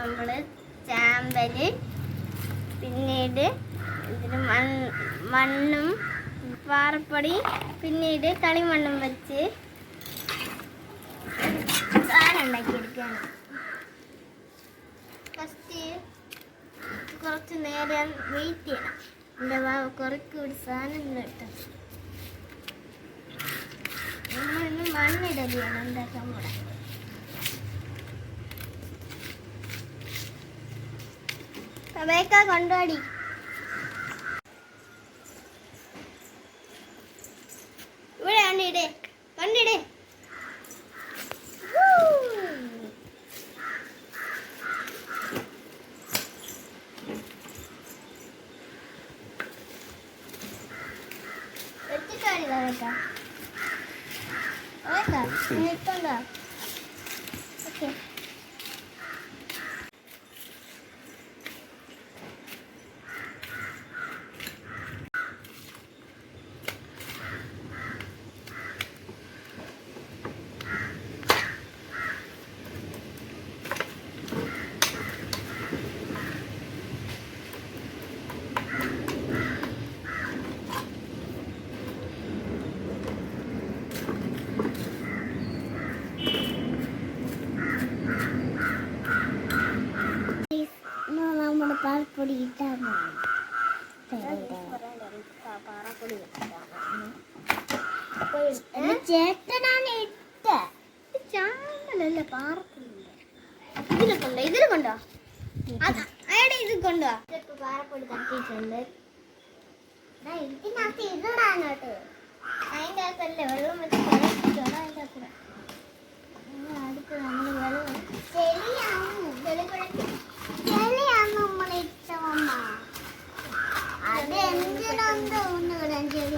നമ്മൾ ചാമ്പൽ പിന്നീട് ഇതിന് മണ്ണും പാറപ്പൊടി പിന്നീട് കളിമണ്ണും വെച്ച് സാധനം ഉണ്ടാക്കിയെടുക്കുകയാണ്. ഫസ്റ്റ് കുറച്ച് നേരം വെയിറ്റ് ചെയ്യണം. എൻ്റെ കുറച്ചുകൂടി സാധനം കിട്ടും. നമ്മളിന്ന് മണ്ണിടലാണ് ഉണ്ടാക്കാൻ പോണെ. വേക്ക കൊണ്ടുപോടി. ഇവിടെ കണ്ടിടേ കണ്ടിടേ. വെച്ചിട്ടാണിതാ വേക്ക വേക്ക നിർത്തണ്ട. ഓക്കെ പാറപ്പൊടി ഇട്ടാൽ ചേട്ടനാണ് ഇട്ട ചാമ്പലല്ല പാറപ്പൊടി. ഇതിൽ കൊണ്ടോ അയാടെ ഇത് കൊണ്ടോ പാറപ്പൊടി തട്ടിയിട്ടുണ്ട്. ഇതിനകത്ത് ഇതിടാനോട്ട് അതിൻ്റെ അകത്തല്ലേ വെള്ളം വെച്ച് കുഴച്ചിട്ടാണ് അതിൻ്റെ അകത്ത് അടുത്ത് നമ്മൾ വെള്ളം ചെളിയാവും. ചെളിയാണ് നമ്മളിട്ടമ്മ. അത് എന്തിനൊന്നും ഒന്ന് കിടാൻ ചെടി